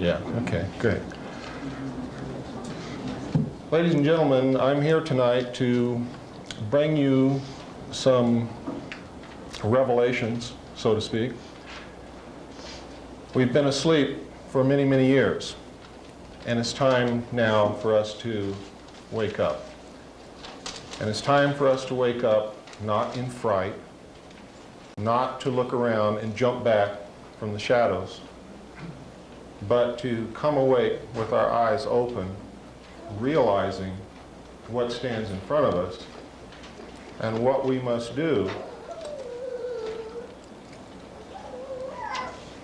Yeah, okay, great. Ladies and gentlemen, I'm here tonight to bring you some revelations, so to speak. We've been asleep for many, many years, and it's time now for us to wake up. And it's time for us to wake up not in fright, not to look around and jump back from the shadows, but to come awake with our eyes open, realizing what stands in front of us and what we must do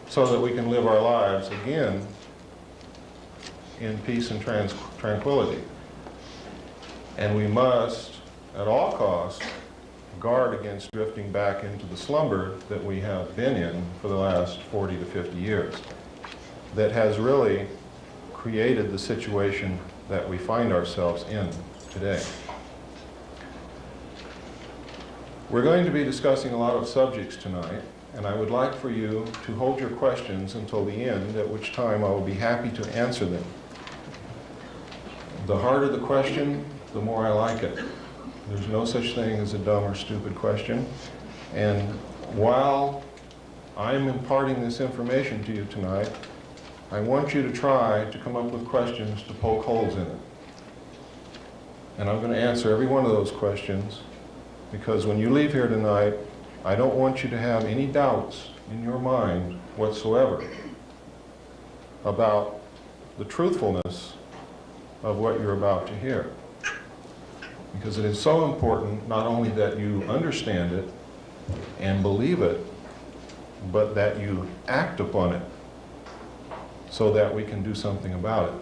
so that we can live our lives again in peace and tranquility. And we must, at all costs, guard against drifting back into the slumber that we have been in for the last 40 to 50 years, that has really created the situation that we find ourselves in today. We're going to be discussing a lot of subjects tonight, and I would like for you to hold your questions until the end, at which time I will be happy to answer them. The harder the question, the more I like it. There's no such thing as a dumb or stupid question. And while I'm imparting this information to you tonight, I want you to try to come up with questions to poke holes in it. And I'm going to answer every one of those questions, because when you leave here tonight, I don't want you to have any doubts in your mind whatsoever about the truthfulness of what you're about to hear. Because it is so important not only that you understand it and believe it, but that you act upon it so that we can do something about it.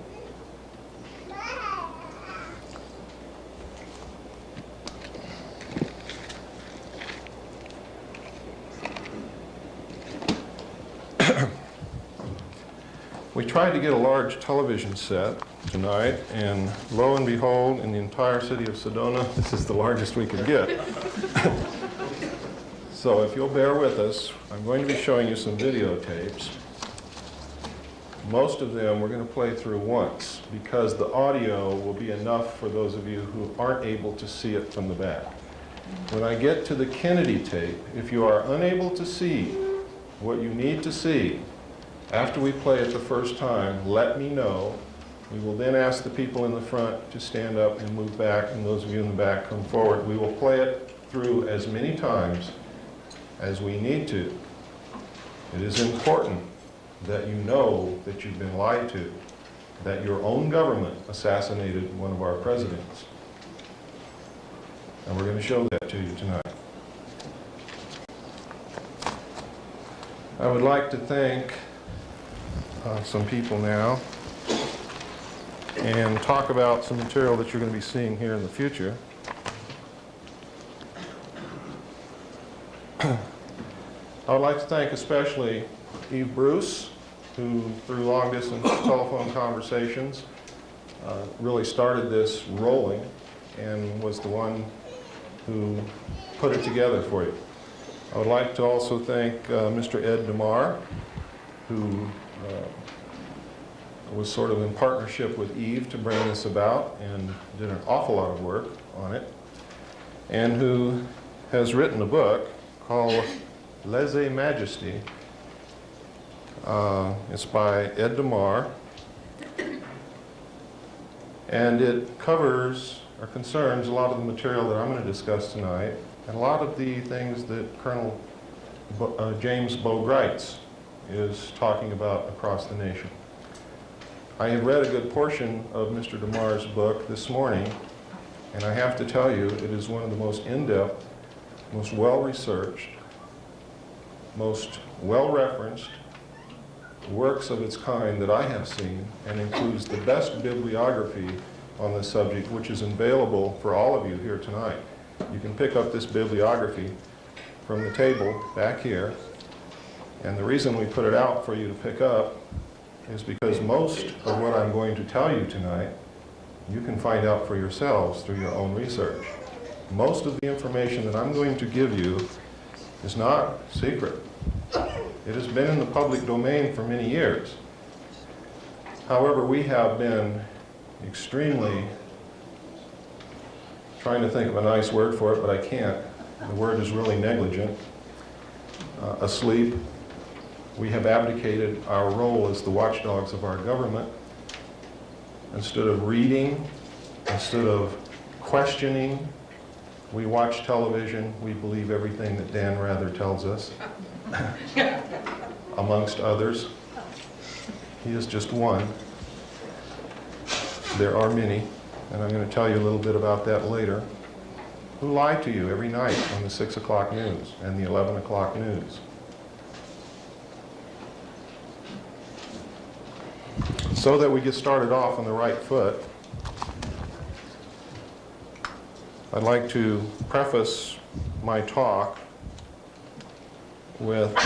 We tried to get a large television set tonight, and lo and behold, in the entire city of Sedona, this is the largest we could get. So if you'll bear with us, I'm going to be showing you some videotapes. Most of them we're going to play through once, because the audio will be enough for those of you who aren't able to see it from the back. When I get to the Kennedy tape, if you are unable to see what you need to see, after we play it the first time, let me know. We will then ask the people in the front to stand up and move back, and those of you in the back come forward. We will play it through as many times as we need to. It is important that you know that you've been lied to, that your own government assassinated one of our presidents. And we're going to show that to you tonight. I would like to thank some people now and talk about some material that you're going to be seeing here in the future. I would like to thank especially Eve Bruce, who through long-distance telephone conversations really started this rolling and was the one who put it together for you. I would like to also thank Mr. Ed DeMar, who was sort of in partnership with Eve to bring this about and did an awful lot of work on it, and who has written a book called Lèse-Majesté. It's by Ed DeMar, and it covers or concerns a lot of the material that I'm going to discuss tonight, and a lot of the things that Colonel James Bo Greitz is talking about across the nation. I have read a good portion of Mr. DeMar's book this morning, and I have to tell you, it is one of the most in-depth, most well-researched, most well-referenced works of its kind that I have seen, and includes the best bibliography on this subject, which is available for all of you here tonight. You can pick up this bibliography from the table back here, and the reason we put it out for you to pick up is because most of what I'm going to tell you tonight, you can find out for yourselves through your own research. Most of the information that I'm going to give you is not secret. It has been in the public domain for many years. However, we have been extremely, trying to think of a nice word for it, but I can't. The word is really negligent. Asleep. We have abdicated our role as the watchdogs of our government. Instead of reading, instead of questioning, we watch television. We believe everything that Dan Rather tells us, amongst others. He is just one. There are many, and I'm going to tell you a little bit about that later, who lie to you every night on the 6 o'clock news and the 11 o'clock news. So that we get started off on the right foot, I'd like to preface my talk with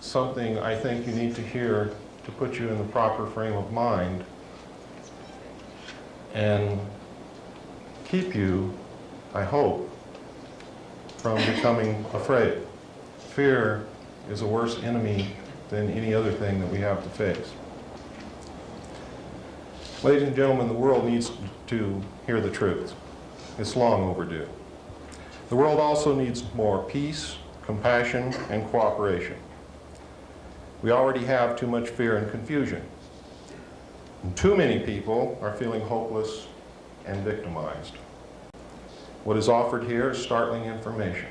something I think you need to hear to put you in the proper frame of mind and keep you, I hope, from becoming afraid. Fear is a worse enemy than any other thing that we have to face. Ladies and gentlemen, the world needs to hear the truth. It's long overdue. The world also needs more peace, compassion, and cooperation. We already have too much fear and confusion. And too many people are feeling hopeless and victimized. What is offered here is startling information.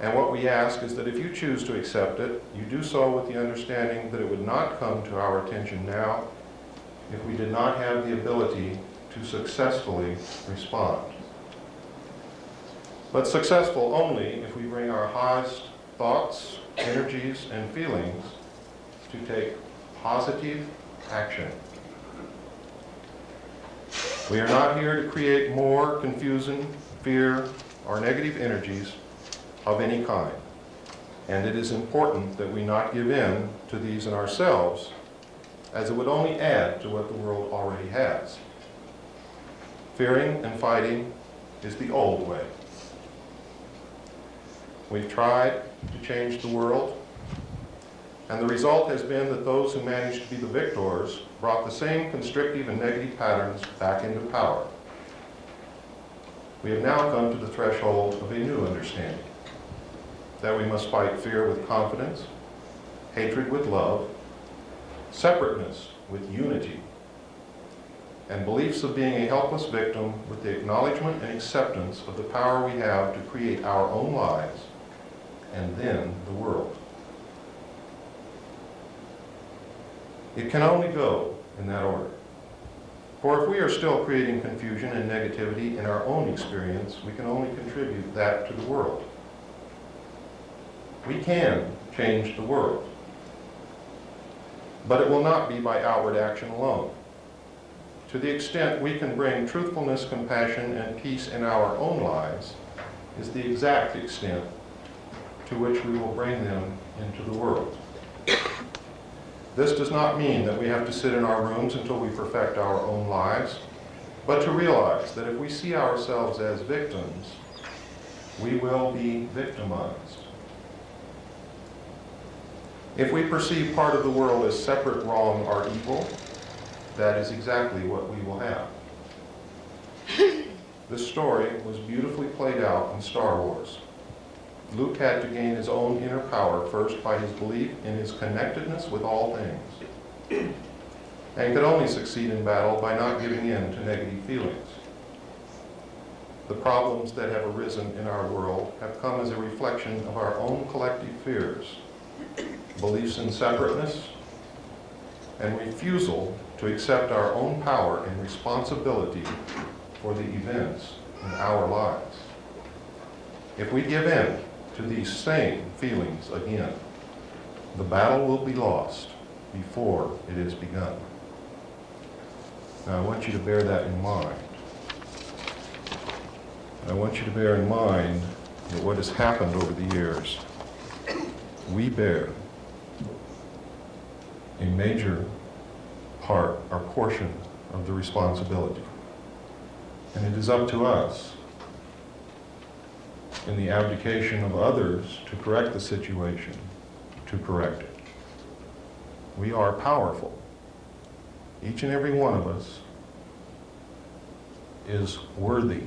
And what we ask is that if you choose to accept it, you do so with the understanding that it would not come to our attention now if we did not have the ability to successfully respond. But successful only if we bring our highest thoughts, energies, and feelings to take positive action. We are not here to create more confusion, fear, or negative energies of any kind. And it is important that we not give in to these in ourselves, as it would only add to what the world already has. Fearing and fighting is the old way. We've tried to change the world, and the result has been that those who managed to be the victors brought the same constrictive and negative patterns back into power. We have now come to the threshold of a new understanding, that we must fight fear with confidence, hatred with love, separateness with unity, and beliefs of being a helpless victim with the acknowledgement and acceptance of the power we have to create our own lives and then the world. It can only go in that order. For if we are still creating confusion and negativity in our own experience, we can only contribute that to the world. We can change the world, but it will not be by outward action alone. To the extent we can bring truthfulness, compassion, and peace in our own lives is the exact extent to which we will bring them into the world. This does not mean that we have to sit in our rooms until we perfect our own lives, but to realize that if we see ourselves as victims, we will be victimized. If we perceive part of the world as separate, wrong, or evil, that is exactly what we will have. This story was beautifully played out in Star Wars. Luke had to gain his own inner power first by his belief in his connectedness with all things, and could only succeed in battle by not giving in to negative feelings. The problems that have arisen in our world have come as a reflection of our own collective fears, beliefs in separateness, and refusal to accept our own power and responsibility for the events in our lives. If we give in to these same feelings again, the battle will be lost before it is begun. Now I want you to bear that in mind. I want you to bear in mind that what has happened over the years, we bear a major part or portion of the responsibility. And it is up to us, in the abdication of others to correct the situation, to correct it. We are powerful. each and every one of us, is worthy,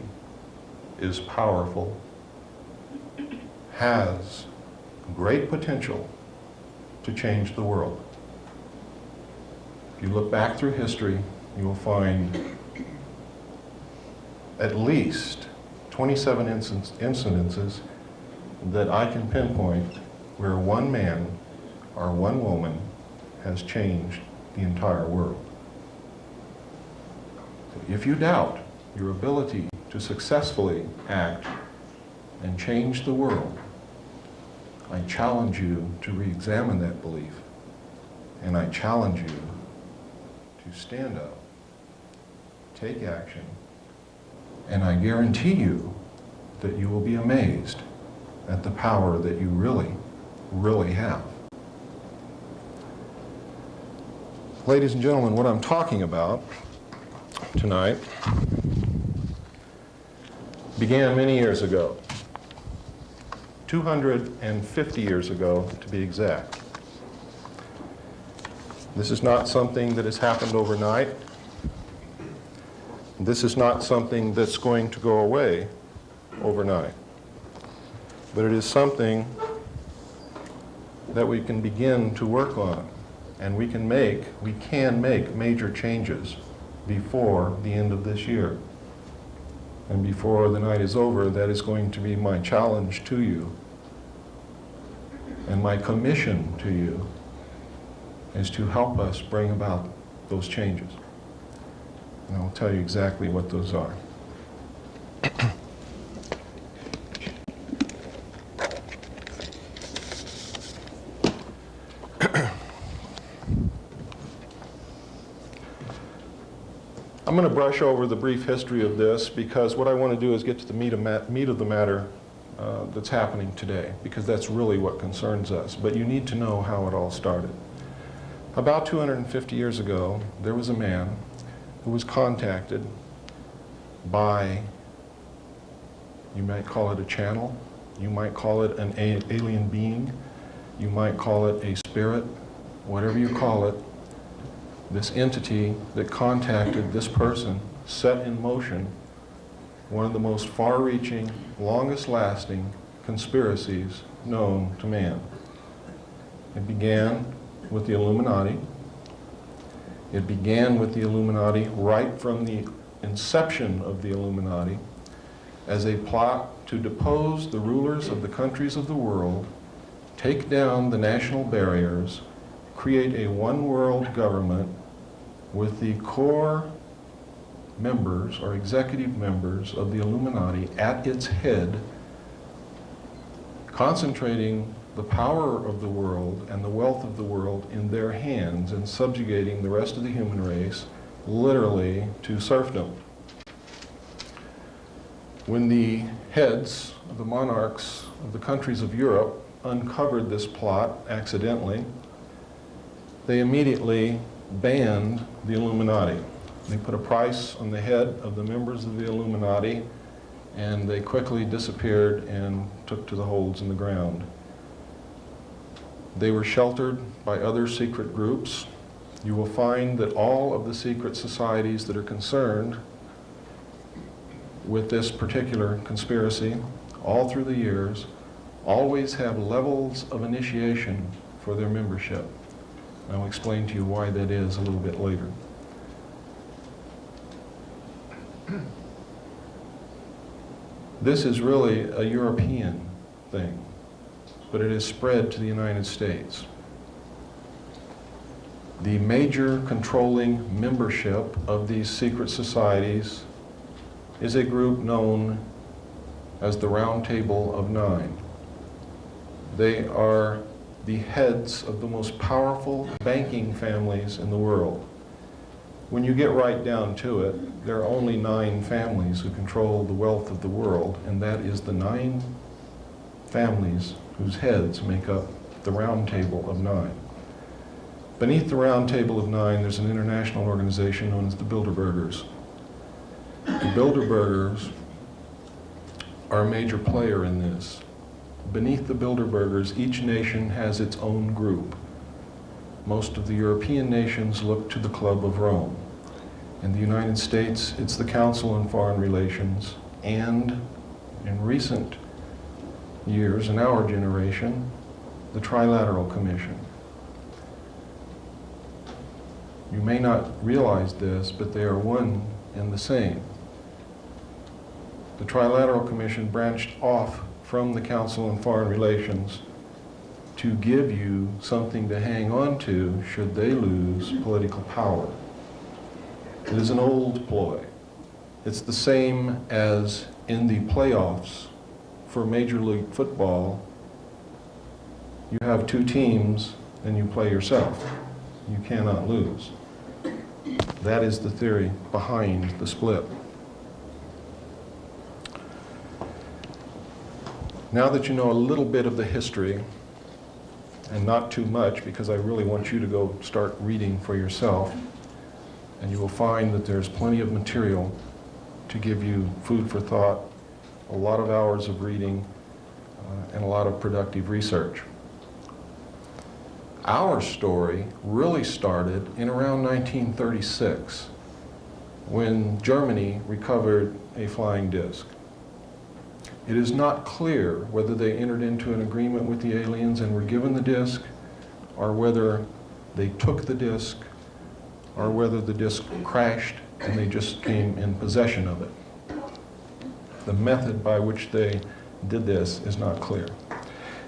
is powerful, has great potential to change the world. If you look back through history, you will find at least 27 incidences that I can pinpoint where one man or one woman has changed the entire world. So if you doubt your ability to successfully act and change the world, I challenge you to re-examine that belief, and I challenge you to stand up, take action, and I guarantee you that you will be amazed at the power that you really, really have. Ladies and gentlemen, what I'm talking about tonight began many years ago, 250 years ago to be exact. This is not something that has happened overnight. This is not something that's going to go away overnight. But it is something that we can begin to work on, and we can make major changes before the end of this year. And before the night is over, that is going to be my challenge to you. And my commission to you is to help us bring about those changes. And I'll tell you exactly what those are. I'm going to brush over the brief history of this because what I want to do is get to the meat of the matter that's happening today, because that's really what concerns us. But you need to know how it all started. About 250 years ago, there was a man who was contacted by, you might call it a channel, you might call it an alien being, you might call it a spirit, whatever you call it. This entity that contacted this person set in motion one of the most far-reaching, longest-lasting conspiracies known to man. It began with the Illuminati. It began with the Illuminati right from the inception of the Illuminati as a plot to depose the rulers of the countries of the world, take down the national barriers, create a one-world government with the core members or executive members of the Illuminati at its head, concentrating the power of the world and the wealth of the world in their hands and subjugating the rest of the human race literally to serfdom. When the heads of the monarchs of the countries of Europe uncovered this plot accidentally, they immediately banned the Illuminati. They put a price on the head of the members of the Illuminati, and they quickly disappeared and took to the holes in the ground. They were sheltered by other secret groups. You will find that all of the secret societies that are concerned with this particular conspiracy, all through the years, always have levels of initiation for their membership. I'll explain to you why that is a little bit later. This is really a European thing, but it has spread to the United States. The major controlling membership of these secret societies is a group known as the Round Table of Nine. They are the heads of the most powerful banking families in the world. When you get right down to it, there are only 9 families who control the wealth of the world, and that is the 9 families whose heads make up the Round Table of Nine. Beneath the Round Table of Nine, there's an international organization known as the Bilderbergers. The Bilderbergers are a major player in this. Beneath the Bilderbergers, each nation has its own group. Most of the European nations look to the Club of Rome. In the United States, it's the Council on Foreign Relations, and in recent years, in our generation, the Trilateral Commission. You may not realize this, but they are one and the same. The Trilateral Commission branched off from the Council on Foreign Relations to give you something to hang on to should they lose political power. It is an old ploy. It's the same as in the playoffs for Major League Football. You have two teams and you play yourself. You cannot lose. That is the theory behind the split. Now that you know a little bit of the history, and not too much, because I really want you to go start reading for yourself, and you will find that there's plenty of material to give you food for thought, a lot of hours of reading, and a lot of productive research. Our story really started in around 1936, when Germany recovered a flying disc. It is not clear whether they entered into an agreement with the aliens and were given the disc, or whether they took the disc, or whether the disc crashed and they just came in possession of it. The method by which they did this is not clear.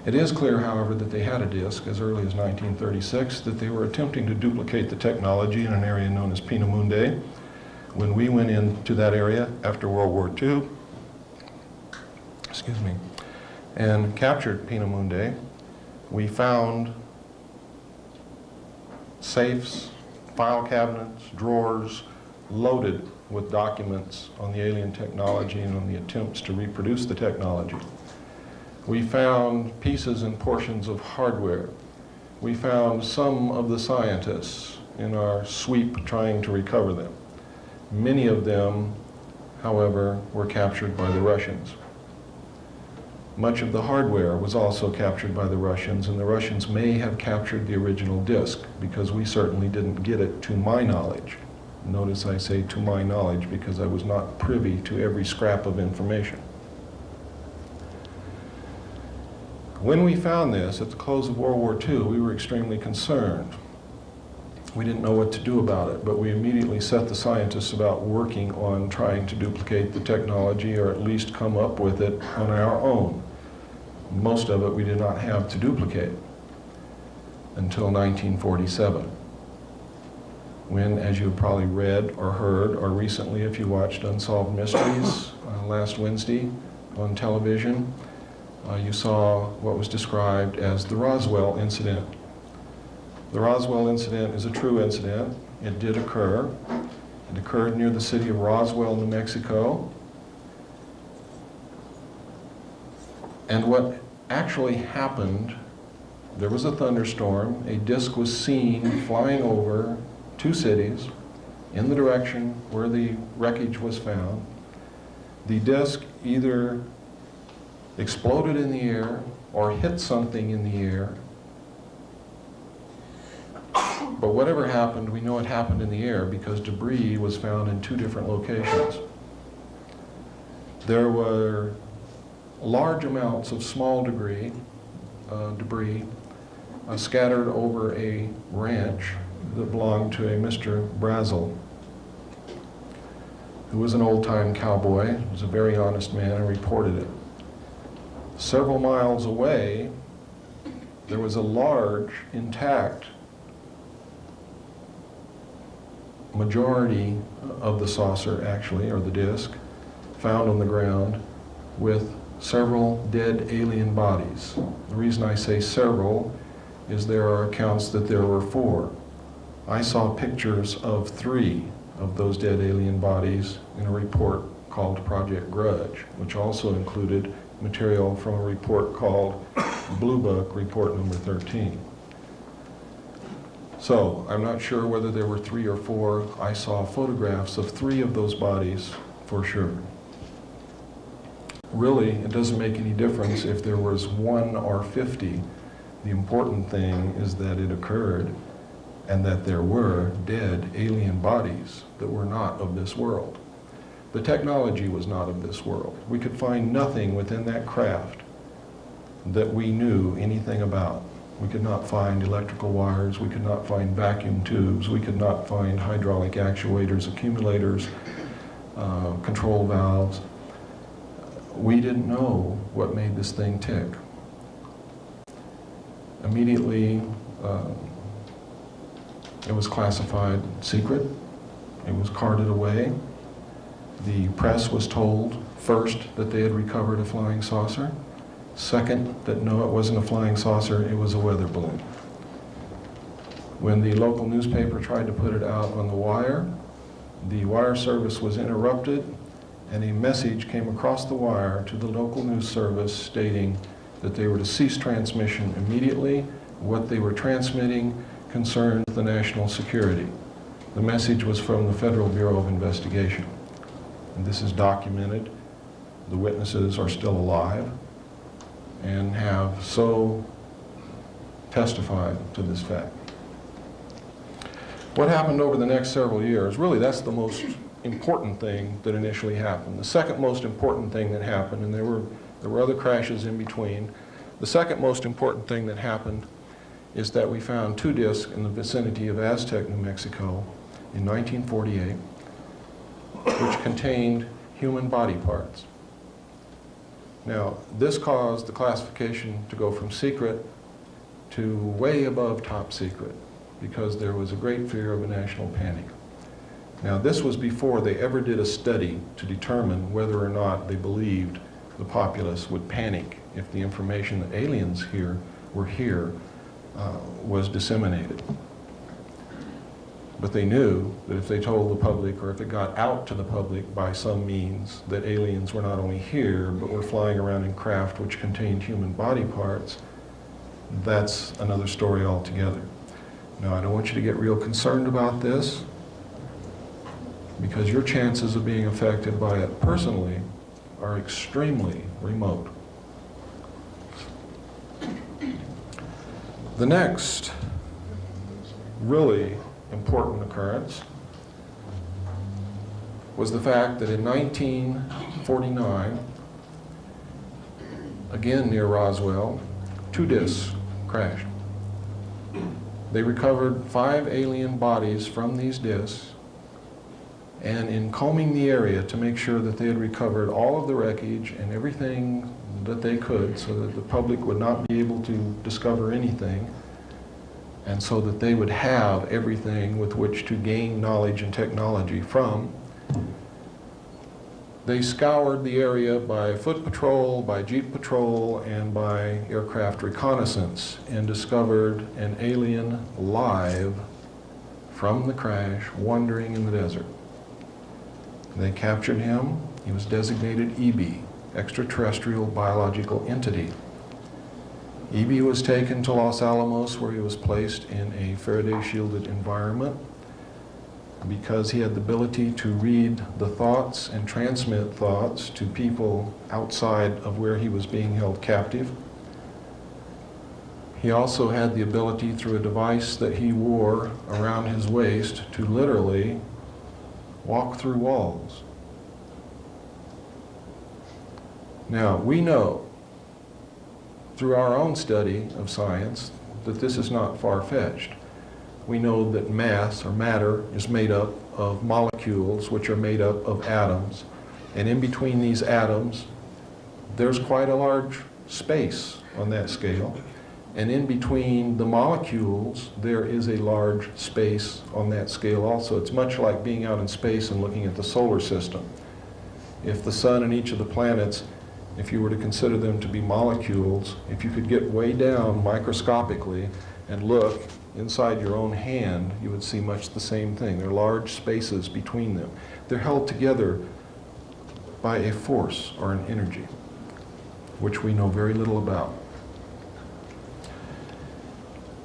It is clear, however, that they had a disc as early as 1936, that they were attempting to duplicate the technology in an area known as Peenemünde. When we went into that area after World War II, and captured Peenemünde, we found safes, file cabinets, drawers loaded with documents on the alien technology and on the attempts to reproduce the technology. We found pieces and portions of hardware. We found some of the scientists in our sweep trying to recover them. Many of them, however, were captured by the Russians. Much of the hardware was also captured by the Russians, and the Russians may have captured the original disc, because we certainly didn't get it to my knowledge. Notice I say to my knowledge, because I was not privy to every scrap of information. When we found this at the close of World War II, we were extremely concerned. We didn't know what to do about it, but we immediately set the scientists about working on trying to duplicate the technology, or at least come up with it on our own. Most of it we did not have to duplicate until 1947, when, as you probably read or heard, or recently if you watched Unsolved Mysteries last Wednesday on television, you saw what was described as the Roswell incident. The Roswell incident is a true incident. It did occur. It occurred near the city of Roswell, New Mexico. And what actually happened, there was a thunderstorm. A disc was seen flying over two cities in the direction where the wreckage was found. The disc either exploded in the air or hit something in the air. But whatever happened, we know it happened in the air because debris was found in two different locations. There were large amounts of small debris scattered over a ranch that belonged to a Mr. Brazel, who was an old-time cowboy, was a very honest man, and reported it. Several miles away, there was a large, intact majority of the saucer, actually, or the disc, found on the ground with several dead alien bodies. The reason I say several is there are accounts that there were 4. I saw pictures of 3 of those dead alien bodies in a report called Project Grudge, which also included material from a report called Blue Book Report Number 13. So, I'm not sure whether there were 3 or 4. I saw photographs of 3 of those bodies for sure. Really, it doesn't make any difference if there was 1 or 50. The important thing is that it occurred, and that there were dead alien bodies that were not of this world. The technology was not of this world. We could find nothing within that craft that we knew anything about. We could not find electrical wires, we could not find vacuum tubes, we could not find hydraulic actuators, accumulators, control valves. We didn't know what made this thing tick. Immediately, it was classified secret. It was carted away. The press was told first that they had recovered a flying saucer. Second, that no, it wasn't a flying saucer, it was a weather balloon. When the local newspaper tried to put it out on the wire service was interrupted, and a message came across the wire to the local news service stating that they were to cease transmission immediately. What they were transmitting concerned the national security. The message was from the Federal Bureau of Investigation. And this is documented. The witnesses are still alive and have so testified to this fact. What happened over the next several years, really that's the most important thing that initially happened. The second most important thing that happened, and there were other crashes in between, the second most important thing that happened is that we found 2 discs in the vicinity of Aztec, New Mexico in 1948, which contained human body parts. Now, this caused the classification to go from secret to way above top secret, because there was a great fear of a national panic. Now, this was before they ever did a study to determine whether or not they believed the populace would panic if the information that aliens were here was disseminated. But they knew that if they told the public, or if it got out to the public by some means, that aliens were not only here, but were flying around in craft which contained human body parts, that's another story altogether. Now, I don't want you to get real concerned about this, because your chances of being affected by it personally are extremely remote. The next really important occurrence was the fact that in 1949, again near Roswell, 2 discs crashed. They recovered 5 alien bodies from these discs, and in combing the area to make sure that they had recovered all of the wreckage and everything that they could so that the public would not be able to discover anything, and so that they would have everything with which to gain knowledge and technology from, they scoured the area by foot patrol, by jeep patrol, and by aircraft reconnaissance, and discovered an alien live from the crash wandering in the desert. They captured him. He was designated EB, extraterrestrial biological entity. EB was taken to Los Alamos, where he was placed in a Faraday-shielded environment because he had the ability to read the thoughts and transmit thoughts to people outside of where he was being held captive. He also had the ability, through a device that he wore around his waist, to literally walk through walls. Now, we know through our own study of science that this is not far-fetched. We know that mass, or matter, is made up of molecules which are made up of atoms, and in between these atoms there's quite a large space on that scale, and in between the molecules there is a large space on that scale also. It's much like being out in space and looking at the solar system. If the sun and each of the planets, if you were to consider them to be molecules, if you could get way down microscopically and look inside your own hand, you would see much the same thing. There are large spaces between them. They're held together by a force or an energy, which we know very little about.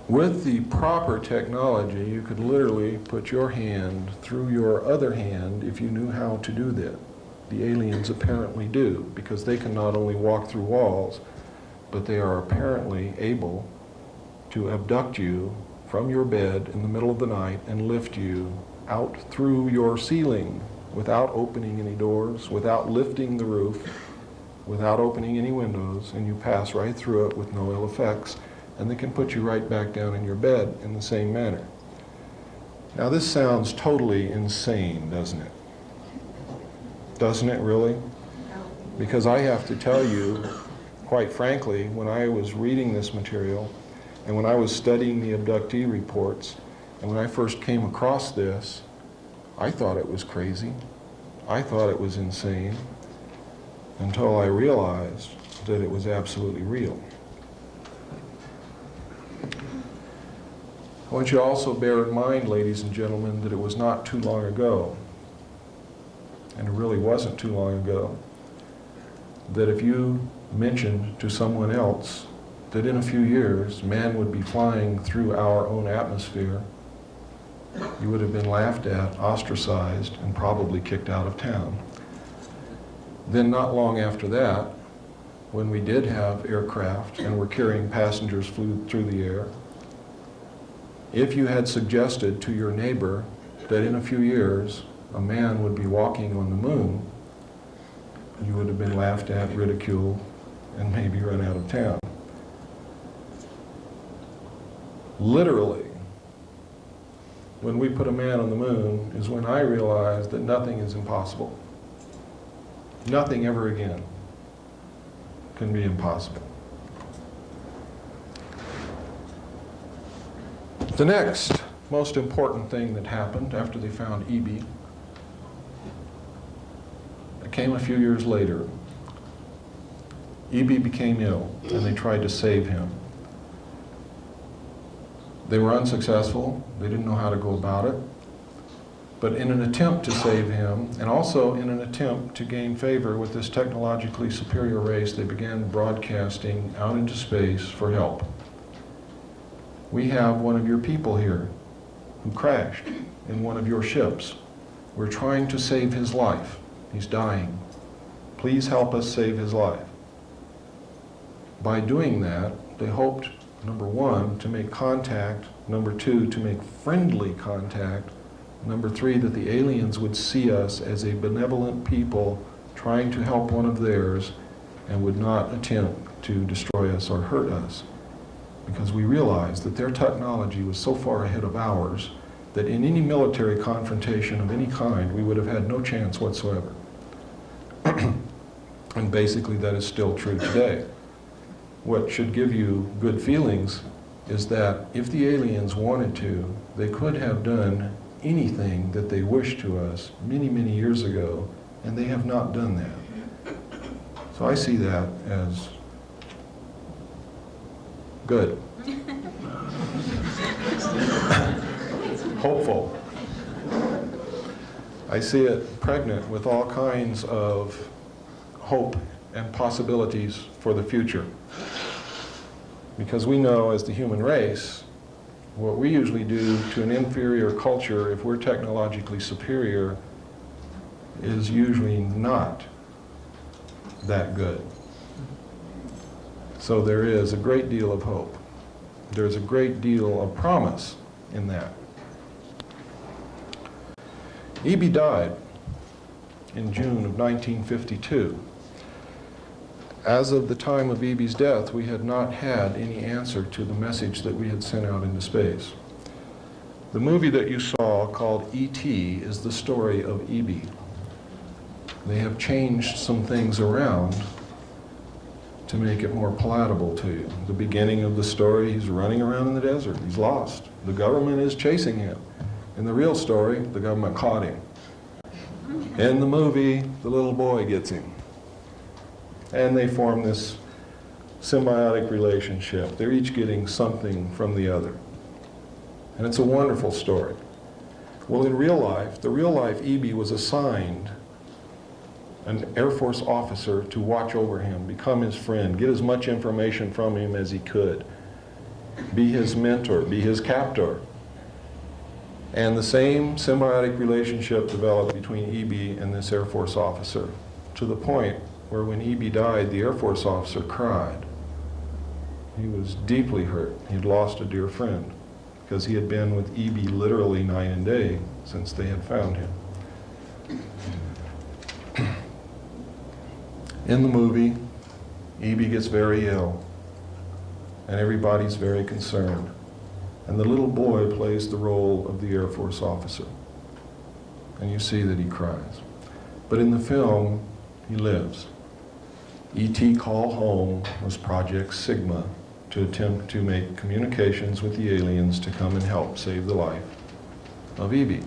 With the proper technology, you could literally put your hand through your other hand if you knew how to do that. The aliens apparently do, because they can not only walk through walls, but they are apparently able to abduct you from your bed in the middle of the night and lift you out through your ceiling without opening any doors, without lifting the roof, without opening any windows, and you pass right through it with no ill effects, and they can put you right back down in your bed in the same manner. Now this sounds totally insane, doesn't it? Doesn't it really? Because I have to tell you, quite frankly, when I was reading this material, and when I was studying the abductee reports, and when I first came across this, I thought it was crazy. I thought it was insane, until I realized that it was absolutely real. I want you to also bear in mind, ladies and gentlemen, that it was not too long ago, and it really wasn't too long ago, that if you mentioned to someone else that in a few years man would be flying through our own atmosphere, you would have been laughed at, ostracized, and probably kicked out of town. Then not long after that, when we did have aircraft and were carrying passengers flew through the air, if you had suggested to your neighbor that in a few years a man would be walking on the moon, you would have been laughed at, ridiculed, and maybe run out of town. Literally, when we put a man on the moon is when I realized that nothing is impossible. Nothing ever again can be impossible. The next most important thing that happened after they found E.B. came a few years later. E.B. became ill, and they tried to save him. They were unsuccessful. They didn't know how to go about it. But in an attempt to save him, and also in an attempt to gain favor with this technologically superior race, they began broadcasting out into space for help. We have one of your people here who crashed in one of your ships. We're trying to save his life. He's dying. Please help us save his life. By doing that, they hoped, number one, to make contact, number two, to make friendly contact, number three, that the aliens would see us as a benevolent people trying to help one of theirs and would not attempt to destroy us or hurt us. Because we realized that their technology was so far ahead of ours that in any military confrontation of any kind, we would have had no chance whatsoever. And basically that is still true today. What should give you good feelings is that if the aliens wanted to, they could have done anything that they wished to us many, many years ago, and they have not done that. So I see that as good. Hopeful. I see it pregnant with all kinds of hope and possibilities for the future. Because we know as the human race, what we usually do to an inferior culture if we're technologically superior is usually not that good. So there is a great deal of hope. There's a great deal of promise in that. E.B. died in June of 1952. As of the time of E.B.'s death, we had not had any answer to the message that we had sent out into space. The movie that you saw, called E.T., is the story of E.B. They have changed some things around to make it more palatable to you. The beginning of the story, he's running around in the desert. He's lost. The government is chasing him. In the real story, the government caught him. In the movie, the little boy gets him. And they form this symbiotic relationship. They're each getting something from the other. And it's a wonderful story. Well, in real life, the real life E.B. was assigned an Air Force officer to watch over him, become his friend, get as much information from him as he could, be his mentor, be his captor. And the same symbiotic relationship developed between E.B. and this Air Force officer, to the point where when E.B. died, the Air Force officer cried. He was deeply hurt. He'd lost a dear friend. because he had been with E.B. literally night and day since they had found him. In the movie, E.B. gets very ill, and everybody's very concerned. And the little boy plays the role of the Air Force officer. And you see that he cries. But in the film, he lives. E.T. Call Home was Project Sigma to attempt to make communications with the aliens to come and help save the life of E.B.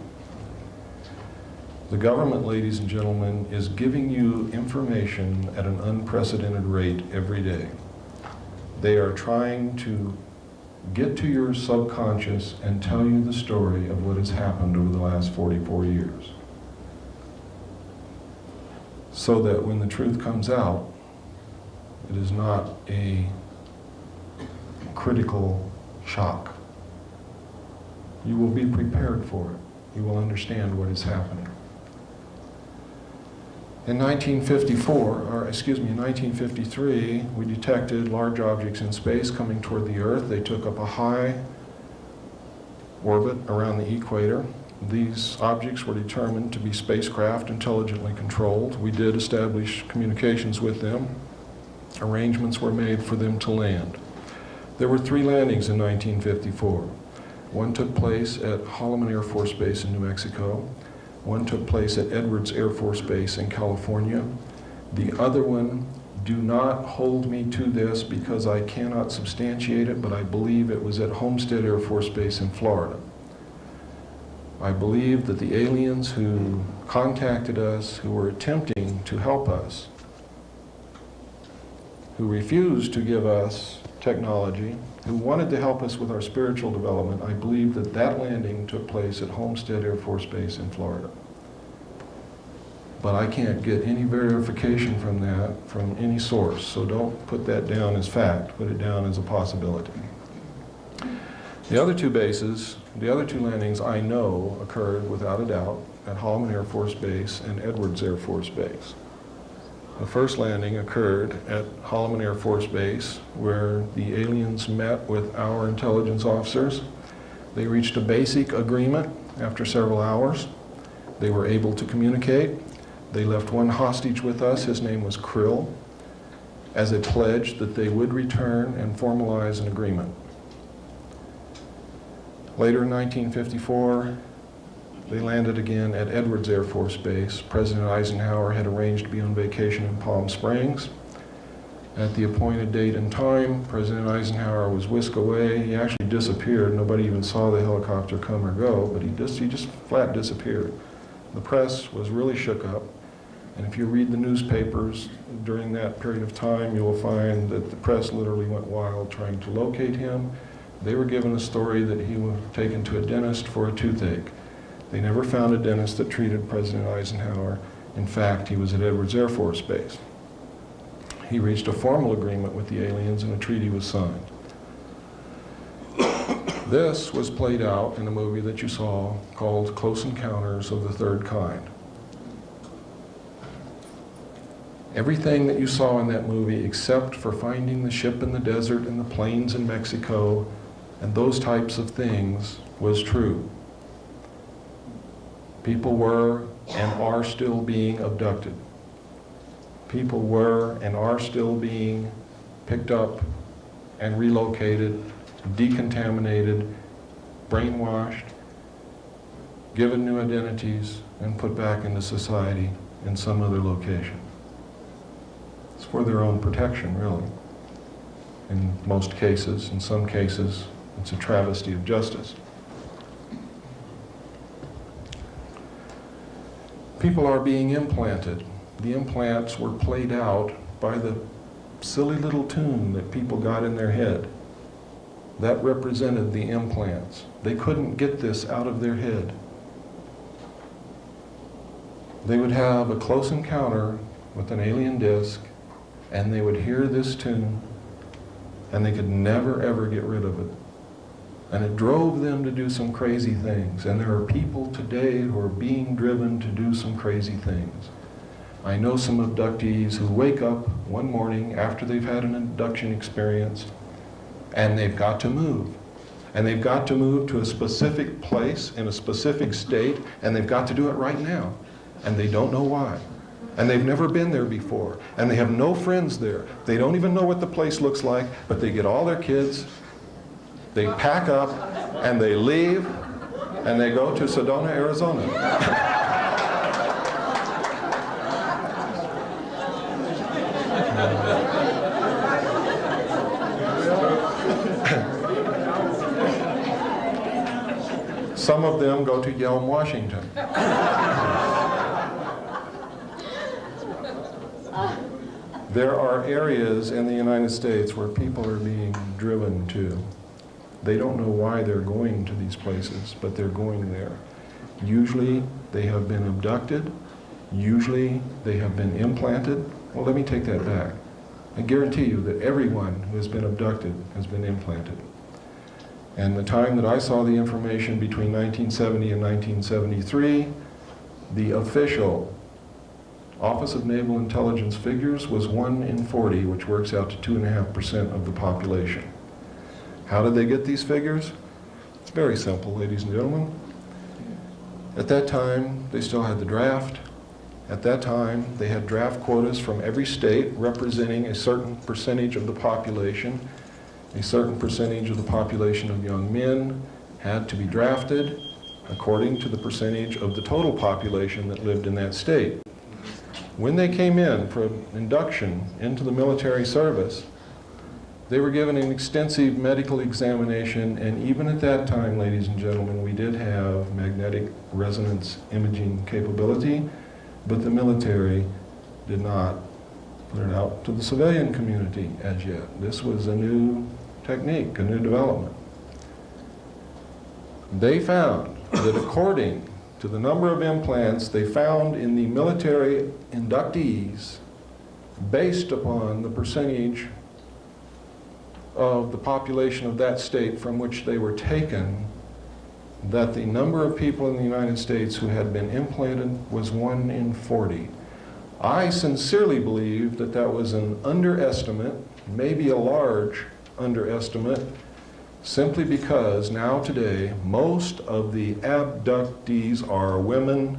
The government, ladies and gentlemen, is giving you information at an unprecedented rate every day. They are trying to get to your subconscious and tell you the story of what has happened over the last 44 years. So that when the truth comes out, it is not a critical shock. You will be prepared for it. You will understand what is happening. In 1953, we detected large objects in space coming toward the Earth. They took up a high orbit around the equator. These objects were determined to be spacecraft intelligently controlled. We did establish communications with them. Arrangements were made for them to land. There were 3 landings in 1954. One took place at Holloman Air Force Base in New Mexico. One took place at Edwards Air Force Base in California. The other one, do not hold me to this because I cannot substantiate it, but I believe it was at Homestead Air Force Base in Florida. I believe that the aliens who contacted us, who were attempting to help us, who refused to give us technology, who wanted to help us with our spiritual development, I believe that that landing took place at Homestead Air Force Base in Florida. But I can't get any verification from that from any source, so don't put that down as fact, put it down as a possibility. The other 2 bases, the other 2 landings I know occurred without a doubt at Holloman Air Force Base and Edwards Air Force Base. The first landing occurred at Holloman Air Force Base, where the aliens met with our intelligence officers. They reached a basic agreement after several hours. They were able to communicate. They left one hostage with us, his name was Krill, as a pledge that they would return and formalize an agreement. Later in 1954, they landed again at Edwards Air Force Base. President Eisenhower had arranged to be on vacation in Palm Springs. At the appointed date and time, President Eisenhower was whisked away. He actually disappeared. Nobody even saw the helicopter come or go, but he just flat disappeared. The press was really shook up, and if you read the newspapers during that period of time, you will find that the press literally went wild trying to locate him. They were given a story that he was taken to a dentist for a toothache. They never found a dentist that treated President Eisenhower. In fact, he was at Edwards Air Force Base. He reached a formal agreement with the aliens and a treaty was signed. This was played out in a movie that you saw called Close Encounters of the Third Kind. Everything that you saw in that movie, except for finding the ship in the desert and the plains in Mexico and those types of things, was true. People were and are still being abducted. People were and are still being picked up and relocated, decontaminated, brainwashed, given new identities, and put back into society in some other location. It's for their own protection, really. In most cases, in some cases, it's a travesty of justice. People are being implanted. The implants were played out by the silly little tune that people got in their head. That represented the implants. They couldn't get this out of their head. They would have a close encounter with an alien disc, and they would hear this tune, and they could never ever get rid of it. And it drove them to do some crazy things. And there are people today who are being driven to do some crazy things. I know some abductees who wake up one morning after they've had an abduction experience, and they've got to move. And they've got to move to a specific place in a specific state, and they've got to do it right now. And they don't know why. And they've never been there before. And they have no friends there. They don't even know what the place looks like, but they get all their kids, they pack up, and they leave, and they go to Sedona, Arizona. Some of them go to Yelm, Washington. There are areas in the United States where people are being driven to. They don't know why they're going to these places, but they're going there. Usually they have been abducted. Usually they have been implanted. Well, let me take that back. I guarantee you that everyone who has been abducted has been implanted. And the time that I saw the information between 1970 and 1973, the official Office of Naval Intelligence figures was 1 in 40, which works out to 2.5% of the population. How did they get these figures? It's very simple, ladies and gentlemen. At that time, they still had the draft. At that time, they had draft quotas from every state representing a certain percentage of the population. A certain percentage of the population of young men had to be drafted according to the percentage of the total population that lived in that state. When they came in for induction into the military service, they were given an extensive medical examination, and even at that time, ladies and gentlemen, we did have magnetic resonance imaging capability, but the military did not put it out to the civilian community as yet. This was a new technique, a new development. They found that according to the number of implants they found in the military inductees, based upon the percentage of the population of that state from which they were taken, that the number of people in the United States who had been implanted was 1 in 40. I sincerely believe that that was an underestimate, maybe a large underestimate, simply because now today most of the abductees are women,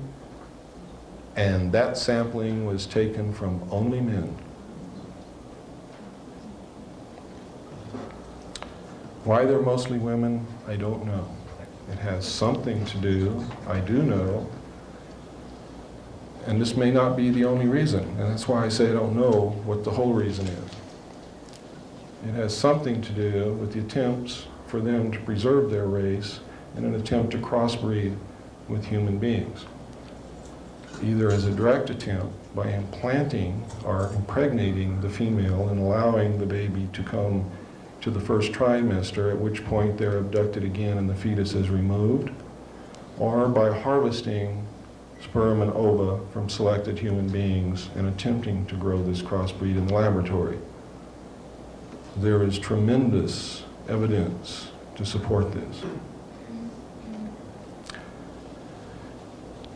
and that sampling was taken from only men. Why they're mostly women, I don't know. It has something to do, I do know, and this may not be the only reason, and that's why I say I don't know what the whole reason is. It has something to do with the attempts for them to preserve their race in an attempt to crossbreed with human beings, either as a direct attempt by implanting or impregnating the female and allowing the baby to come to the first trimester, at which point they're abducted again and the fetus is removed, or by harvesting sperm and ova from selected human beings and attempting to grow this crossbreed in the laboratory. There is tremendous evidence to support this.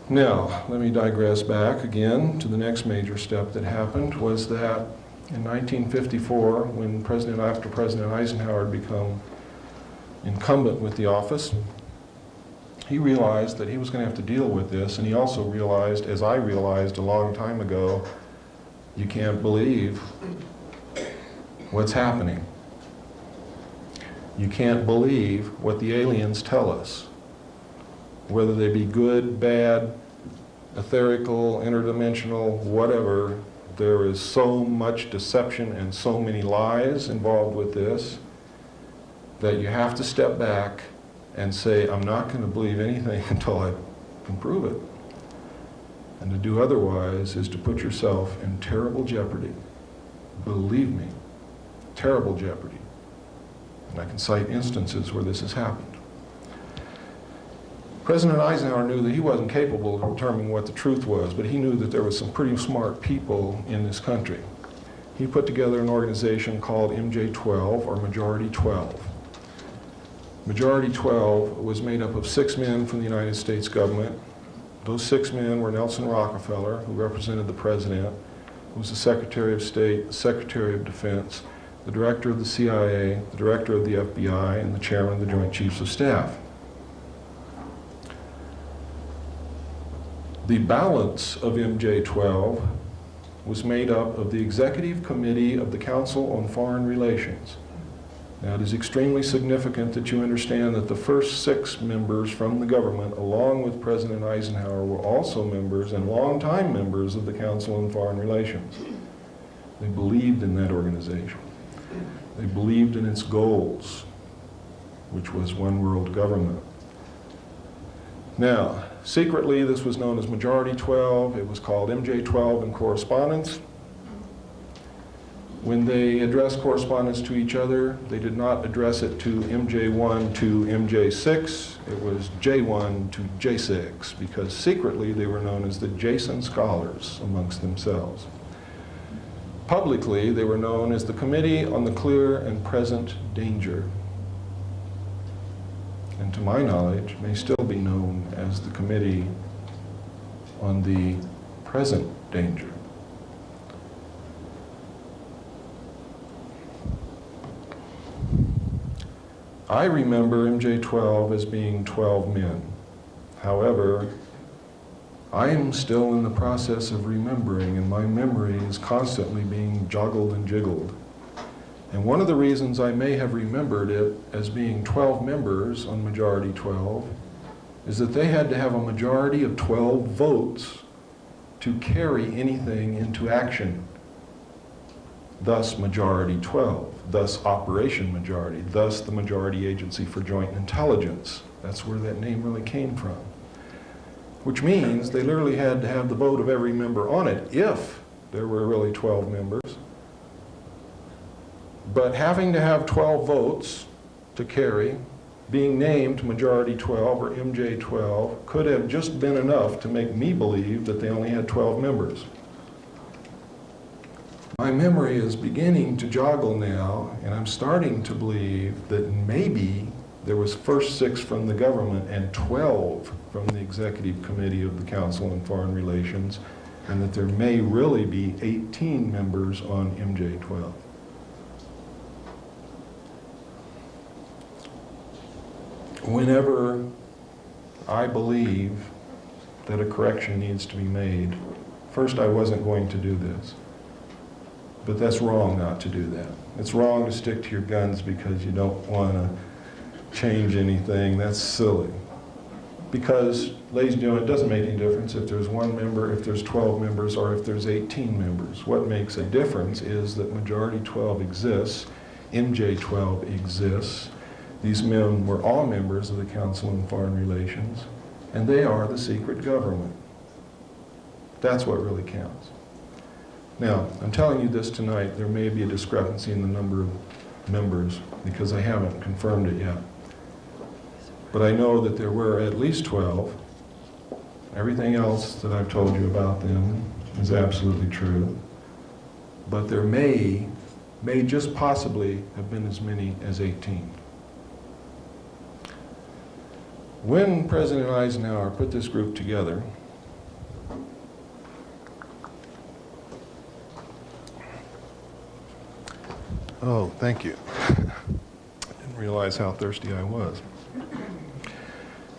Now, let me digress back again to the next major step that happened, was that in 1954, when after President Eisenhower had become incumbent with the office, he realized that he was going to have to deal with this, and he also realized, as I realized a long time ago, you can't believe what's happening. You can't believe what the aliens tell us, whether they be good, bad, etherical, interdimensional, whatever. There is so much deception and so many lies involved with this that you have to step back and say, I'm not going to believe anything until I can prove it. And to do otherwise is to put yourself in terrible jeopardy. Believe me, terrible jeopardy. And I can cite instances where this has happened. President Eisenhower knew that he wasn't capable of determining what the truth was, but he knew that there were some pretty smart people in this country. He put together an organization called MJ-12, or Majority 12. Majority 12 was made up of 6 men from the United States government. Those 6 men were Nelson Rockefeller, who represented the President, who was the Secretary of State, the Secretary of Defense, the director of the CIA, the director of the FBI, and the chairman of the Joint Chiefs of Staff. The balance of MJ-12 was made up of the Executive Committee of the Council on Foreign Relations. Now, it is extremely significant that you understand that the first 6 members from the government, along with President Eisenhower, were also members and longtime members of the Council on Foreign Relations. They believed in that organization. They believed in its goals, which was one world government. Now, secretly, this was known as Majority 12. It was called MJ-12 in correspondence. When they addressed correspondence to each other, they did not address it to MJ1 to MJ6. It was J1 to J6, because secretly they were known as the Jason Scholars amongst themselves. Publicly, they were known as the Committee on the Clear and Present Danger. And to my knowledge, may still be known as the Committee on the Present Danger. I remember MJ-12 as being 12 men. However, I am still in the process of remembering, and my memory is constantly being joggled and jiggled. And one of the reasons I may have remembered it as being 12 members on Majority 12 is that they had to have a majority of 12 votes to carry anything into action. Thus Majority 12, thus Operation Majority, thus the Majority Agency for Joint Intelligence. That's where that name really came from. Which means they literally had to have the vote of every member on it if there were really 12 members. But having to have 12 votes to carry, being named Majority 12 or MJ-12 could have just been enough to make me believe that they only had 12 members. My memory is beginning to joggle now, and I'm starting to believe that maybe there was first 6 from the government and 12 from the Executive Committee of the Council on Foreign Relations, and that there may really be 18 members on MJ-12. Whenever I believe that a correction needs to be made, first, I wasn't going to do this. But that's wrong not to do that. It's wrong to stick to your guns because you don't want to change anything. That's silly. Because, ladies and gentlemen, it doesn't make any difference if there's 1 member, if there's 12 members, or if there's 18 members. What makes a difference is that Majority 12 exists, MJ-12 exists. These men were all members of the Council on Foreign Relations, and they are the secret government. That's what really counts. Now, I'm telling you this tonight, there may be a discrepancy in the number of members because I haven't confirmed it yet. But I know that there were at least 12. Everything else that I've told you about them is absolutely true. But there may just possibly have been as many as 18. When President Eisenhower put this group together, oh, thank you. I didn't realize how thirsty I was.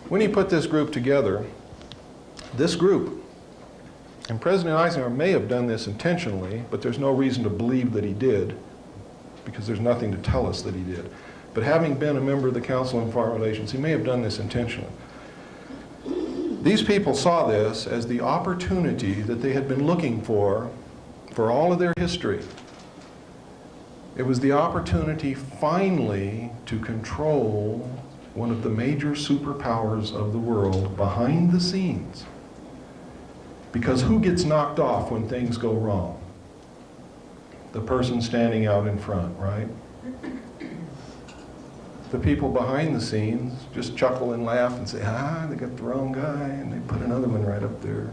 When he put this group together, this group, and President Eisenhower may have done this intentionally, but there's no reason to believe that he did, because there's nothing to tell us that he did. But having been a member of the Council on Foreign Relations, he may have done this intentionally. These people saw this as the opportunity that they had been looking for all of their history. It was the opportunity finally to control one of the major superpowers of the world behind the scenes. Because who gets knocked off when things go wrong? The person standing out in front, right? The people behind the scenes just chuckle and laugh and say, ah, they got the wrong guy, and they put another one right up there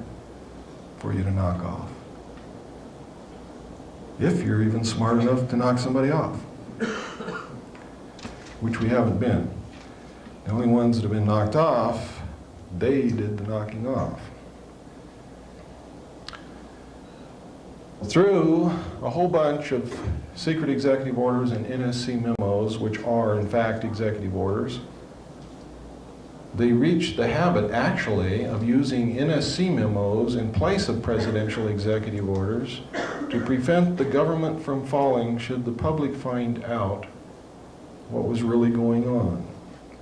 for you to knock off. If you're even smart enough to knock somebody off, which we haven't been. The only ones that have been knocked off, they did the knocking off. Through a whole bunch of secret executive orders and NSC memos, which are in fact executive orders, they reached the habit actually of using NSC memos in place of presidential executive orders to prevent the government from falling should the public find out what was really going on.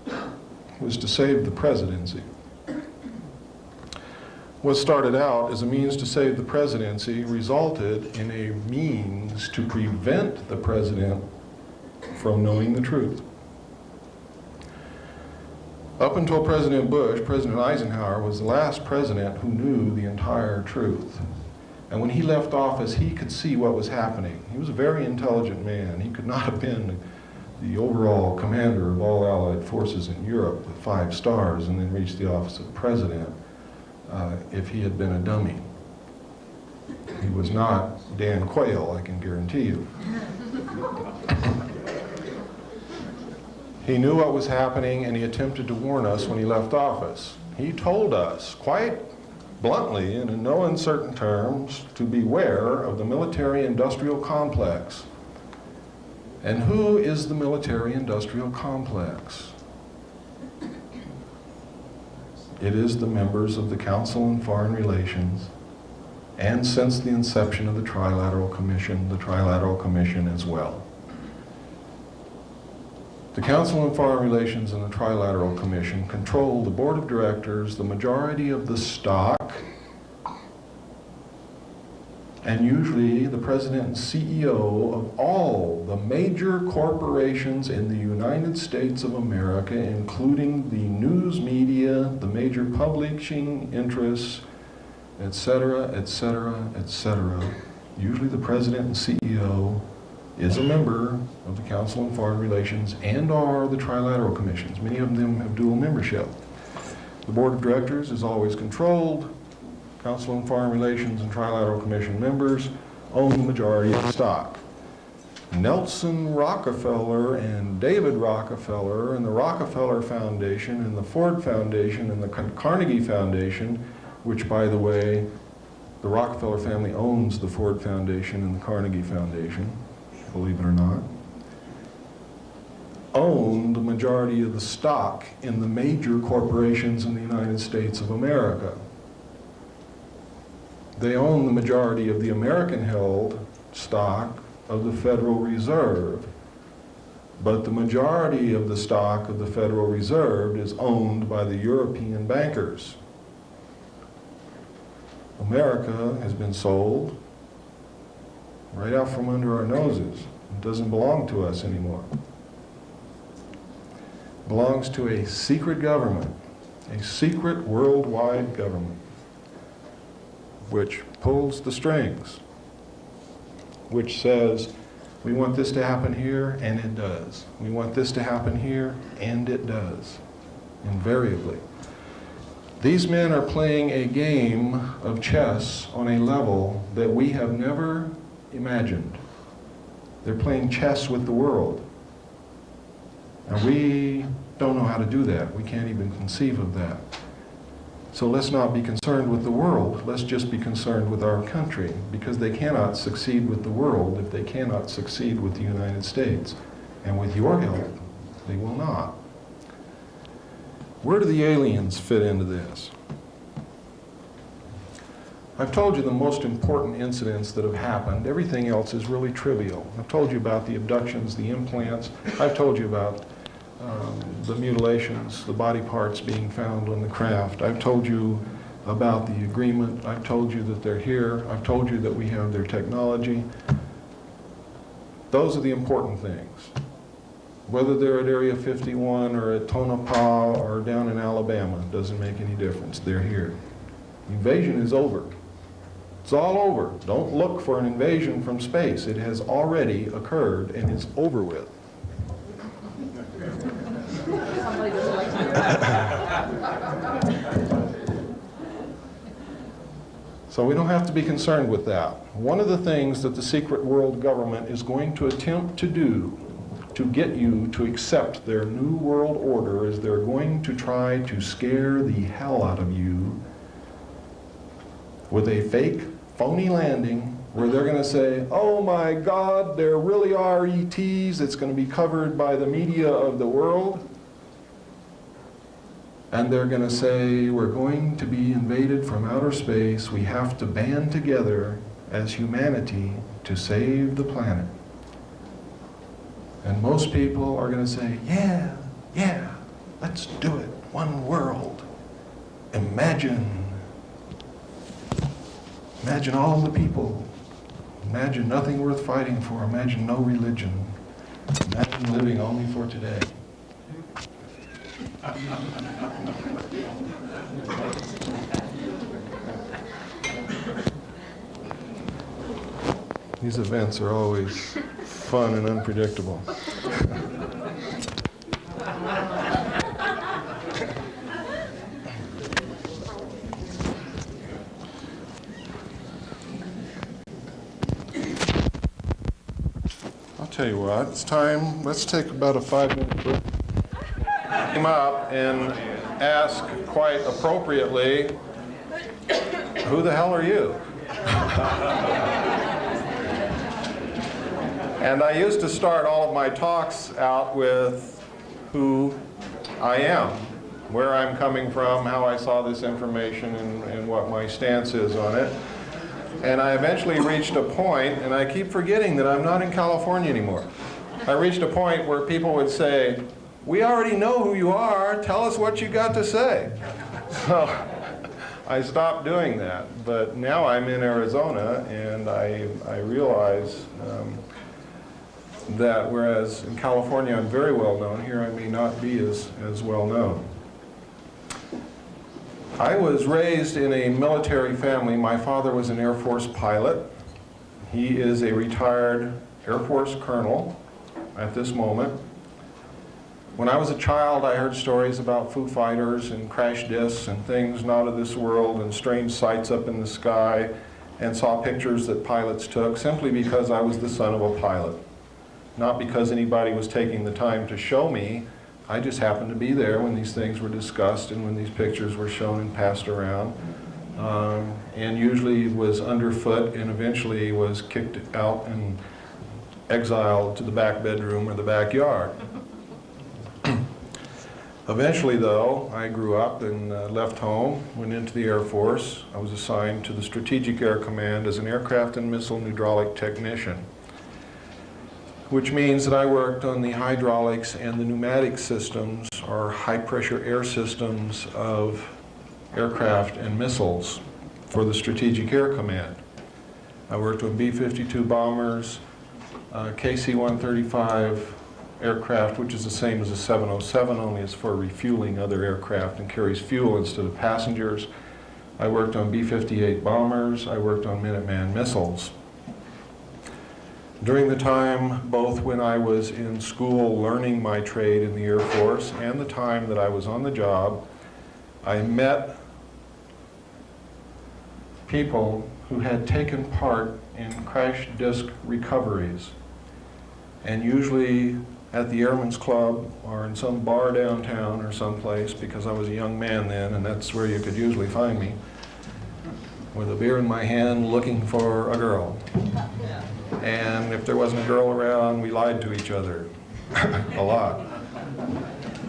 It was to save the presidency. What started out as a means to save the presidency resulted in a means to prevent the president from knowing the truth. Up until President Bush, President Eisenhower was the last president who knew the entire truth. And when he left office, he could see what was happening. He was a very intelligent man. He could not have been the overall commander of all Allied forces in Europe with 5 stars and then reached the office of president if he had been a dummy. He was not Dan Quayle, I can guarantee you. He knew what was happening, and he attempted to warn us when he left office. He told us quite bluntly and in no uncertain terms to beware of the military-industrial complex. And who is the military-industrial complex? It is the members of the Council on Foreign Relations, and since the inception of the Trilateral Commission as well. The Council on Foreign Relations and the Trilateral Commission control the board of directors, the majority of the stock, and usually the president and CEO of all the major corporations in the United States of America, including the news media, the major publishing interests, etc., etc., etc. Usually the president and CEO is a member of the Council on Foreign Relations and or the Trilateral Commissions. Many of them have dual membership. The board of directors is always controlled. Council on Foreign Relations and Trilateral Commission members own the majority of the stock. Nelson Rockefeller and David Rockefeller and the Rockefeller Foundation and the Ford Foundation and the Carnegie Foundation, which, by the way, the Rockefeller family owns the Ford Foundation and the Carnegie Foundation, believe it or not, own the majority of the stock in the major corporations in the United States of America. They own the majority of the American-held stock of the Federal Reserve, but the majority of the stock of the Federal Reserve is owned by the European bankers. America has been sold right out from under our noses. It doesn't belong to us anymore. It belongs to a secret government, a secret worldwide government, which pulls the strings, which says, we want this to happen here, and it does. We want this to happen here, and it does, invariably. These men are playing a game of chess on a level that we have never imagined. They're playing chess with the world. And we don't know how to do that. We can't even conceive of that. So let's not be concerned with the world. Let's just be concerned with our country, because they cannot succeed with the world if they cannot succeed with the United States. And with your help, they will not. Where do the aliens fit into this? I've told you the most important incidents that have happened. Everything else is really trivial. I've told you about the abductions, the implants. I've told you about the mutilations, the body parts being found on the craft. I've told you about the agreement. I've told you that they're here. I've told you that we have their technology. Those are the important things. Whether they're at Area 51 or at Tonopah or down in Alabama, doesn't make any difference. They're here. The invasion is over. It's all over. Don't look for an invasion from space. It has already occurred and it's over with. So we don't have to be concerned with that. One of the things that the secret world government is going to attempt to do to get you to accept their new world order is they're going to try to scare the hell out of you with a fake, phony landing where they're going to say, oh my God, there really are ETs. It's going to be covered by the media of the world. And they're going to say, we're going to be invaded from outer space. We have to band together as humanity to save the planet. And most people are going to say, yeah, yeah, let's do it. One world. Imagine all the people. Imagine nothing worth fighting for. Imagine no religion. Imagine living only for today. These events are always fun and unpredictable. I'll tell you what, it's time, let's take about a 5-minute break. Came up and ask quite appropriately, who the hell are you? And I used to start all of my talks out with who I am, where I'm coming from, how I saw this information, and what my stance is on it. And I eventually reached a point, and I keep forgetting that I'm not in California anymore. I reached a point where people would say, we already know who you are, tell us what you got to say. So I stopped doing that, but now I'm in Arizona, and I realize that whereas in California I'm very well known, here I may not be as well known. I was raised in a military family. My father was an Air Force pilot. He is a retired Air Force colonel at this moment. When I was a child, I heard stories about Foo Fighters and crash discs and things not of this world and strange sights up in the sky, and saw pictures that pilots took simply because I was the son of a pilot. Not because anybody was taking the time to show me. I just happened to be there when these things were discussed and when these pictures were shown and passed around. And usually was underfoot and eventually was kicked out and exiled to the back bedroom or the backyard. Eventually, though, I grew up and left home, went into the Air Force. I was assigned to the Strategic Air Command as an aircraft and missile hydraulic technician, which means that I worked on the hydraulics and the pneumatic systems, or high-pressure air systems of aircraft and missiles for the Strategic Air Command. I worked with B-52 bombers, KC-135 aircraft, which is the same as a 707, only it's for refueling other aircraft and carries fuel instead of passengers. I worked on B-58 bombers. I worked on Minuteman missiles. During the time, both when I was in school learning my trade in the Air Force and the time that I was on the job, I met people who had taken part in crash disk recoveries. And usually at the Airmen's Club or in some bar downtown or someplace, because I was a young man then, and that's where you could usually find me, with a beer in my hand looking for a girl. And if there wasn't a girl around, we lied to each other a lot.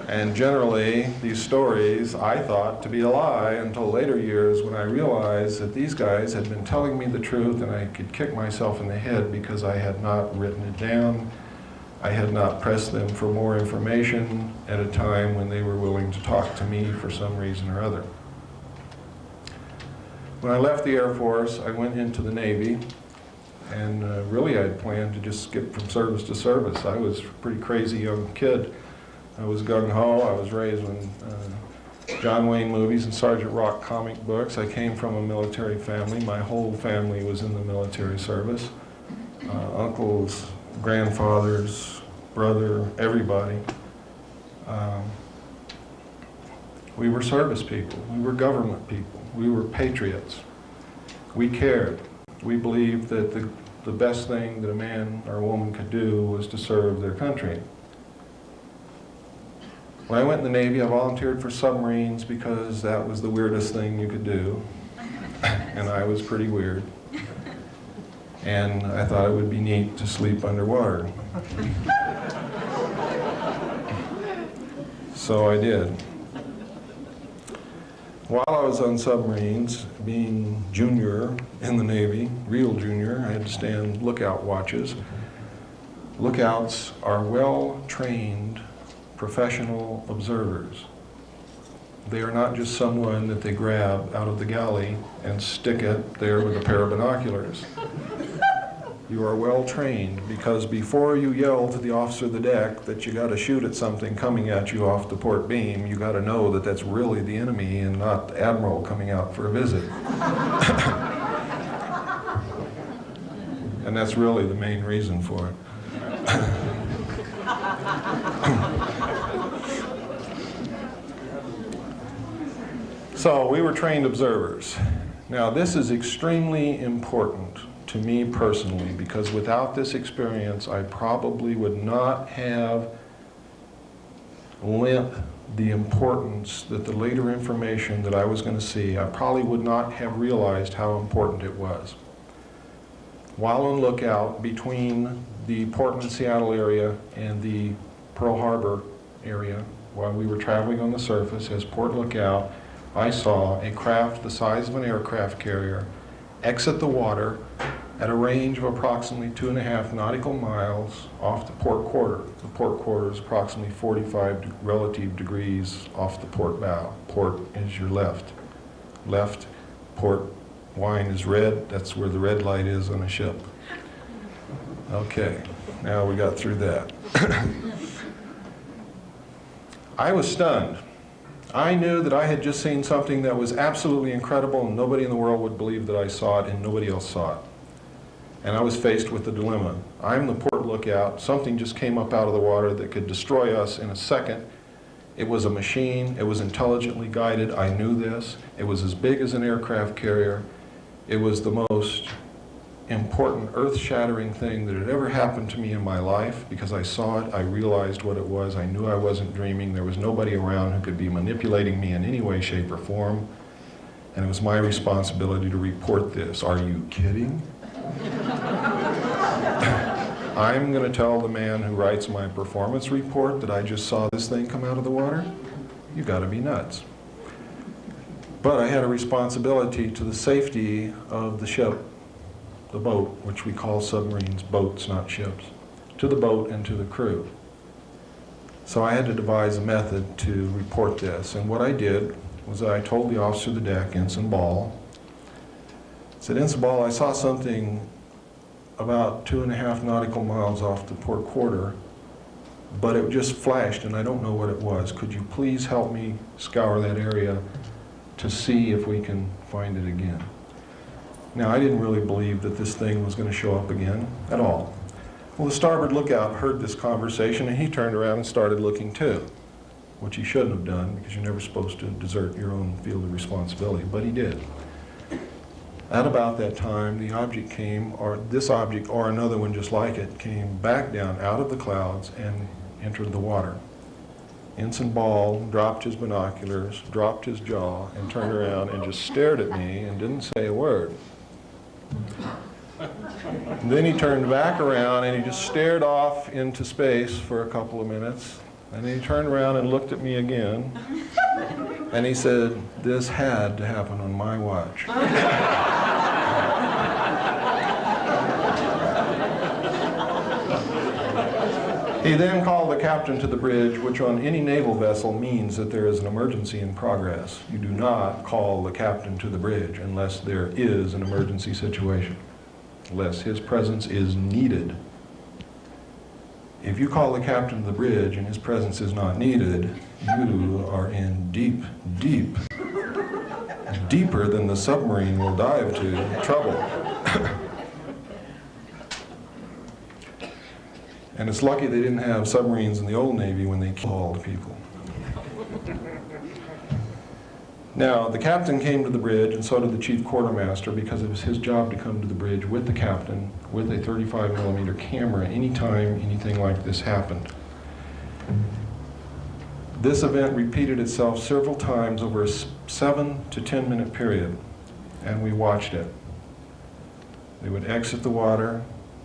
And generally, these stories I thought to be a lie until later years when I realized that these guys had been telling me the truth, and I could kick myself in the head because I had not written it down. I had not pressed them for more information at a time when they were willing to talk to me for some reason or other. When I left the Air Force, I went into the Navy, and really I'd planned to just skip from service to service. I was a pretty crazy young kid. I was gung-ho. I was raised in John Wayne movies and Sergeant Rock comic books. I came from a military family. My whole family was in the military service. Uncles, grandfathers, brother, everybody. We were service people. We were government people. We were patriots. We cared. We believed that the best thing that a man or a woman could do was to serve their country. When I went in the Navy, I volunteered for submarines because that was the weirdest thing you could do. And I was pretty weird. And I thought it would be neat to sleep underwater. So I did. While I was on submarines, being junior in the Navy, real junior, I had to stand lookout watches. Lookouts are well-trained professional observers. They are not just someone that they grab out of the galley and stick it there with a pair of binoculars. You are well trained, because before you yell to the officer of the deck that you got to shoot at something coming at you off the port beam, you got to know that that's really the enemy and not the admiral coming out for a visit. And that's really the main reason for it. So we were trained observers. Now this is extremely important to me personally, because without this experience I probably would not have lent the importance that the later information that I was going to see, I probably would not have realized how important it was. While on lookout between the Portland-Seattle area and the Pearl Harbor area, while we were traveling on the surface as port lookout, I saw a craft the size of an aircraft carrier exit the water at a range of approximately 2.5 nautical miles off the port quarter. The port quarter is approximately 45 relative degrees off the port bow. Port is your left. Left, port wine is red. That's where the red light is on a ship. Okay, now we got through that. I was stunned. I knew that I had just seen something that was absolutely incredible, and nobody in the world would believe that I saw it, and nobody else saw it. And I was faced with the dilemma. I'm the port lookout. Something just came up out of the water that could destroy us in a second. It was a machine. It was intelligently guided. I knew this. It was as big as an aircraft carrier. It was the most important, earth-shattering thing that had ever happened to me in my life, because I saw it, I realized what it was, I knew I wasn't dreaming, there was nobody around who could be manipulating me in any way, shape, or form, and it was my responsibility to report this. Are you kidding? I'm going to tell the man who writes my performance report that I just saw this thing come out of the water? You got to be nuts. But I had a responsibility to the safety of the ship, the boat, which we call submarines, boats, not ships, to the boat and to the crew. So I had to devise a method to report this, and what I did was I told the officer of the deck, Ensign Ball, I said, Ensign Ball, I saw something about 2.5 nautical miles off the port quarter, but it just flashed and I don't know what it was. Could you please help me scour that area to see if we can find it again? Now, I didn't really believe that this thing was going to show up again at all. Well, the starboard lookout heard this conversation, and he turned around and started looking too, which he shouldn't have done, because you're never supposed to desert your own field of responsibility, but he did. At about that time, the object came, or this object, or another one just like it, came back down out of the clouds and entered the water. Ensign Ball dropped his binoculars, dropped his jaw, and turned around and just stared at me and didn't say a word. And then he turned back around and he just stared off into space for a couple of minutes. And then he turned around and looked at me again. And he said, "This had to happen on my watch." He then called the captain to the bridge, which on any naval vessel means that there is an emergency in progress. You do not call the captain to the bridge unless there is an emergency situation, unless his presence is needed. If you call the captain to the bridge and his presence is not needed, you are in deep, deep, deeper than the submarine will dive to, trouble. And it's lucky they didn't have submarines in the old Navy when they killed people. Now, the captain came to the bridge, and so did the chief quartermaster, because it was his job to come to the bridge with the captain with a 35mm camera anytime anything like this happened. This event repeated itself several times over a 7 to 10 minute period, and we watched it. They would exit the water,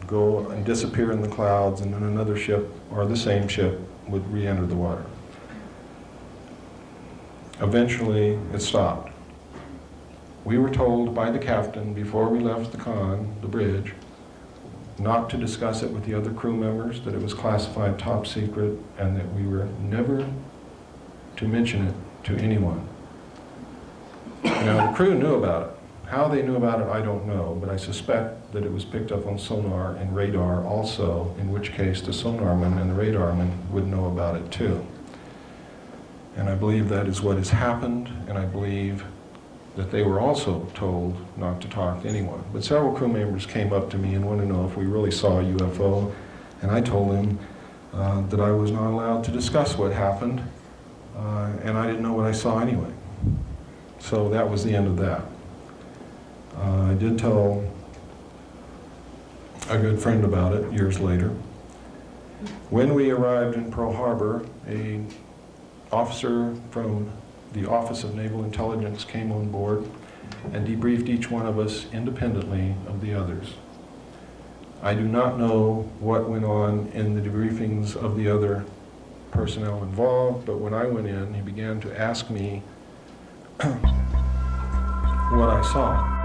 go and disappear in the clouds, and then another ship, or the same ship, would re-enter the water. Eventually, it stopped. We were told by the captain before we left the bridge, not to discuss it with the other crew members, that it was classified top secret, and that we were never to mention it to anyone. Now, the crew knew about it. How they knew about it, I don't know, but I suspect that it was picked up on sonar and radar also, in which case the sonarman and the radarman would know about it too. And I believe that is what has happened, and I believe that they were also told not to talk to anyone. But several crew members came up to me and wanted to know if we really saw a UFO, and I told them that I was not allowed to discuss what happened, and I didn't know what I saw anyway. So that was the end of that. I did tell a good friend about it years later. When we arrived in Pearl Harbor, an officer from the Office of Naval Intelligence came on board and debriefed each one of us independently of the others. I do not know what went on in the debriefings of the other personnel involved, but when I went in, he began to ask me what I saw.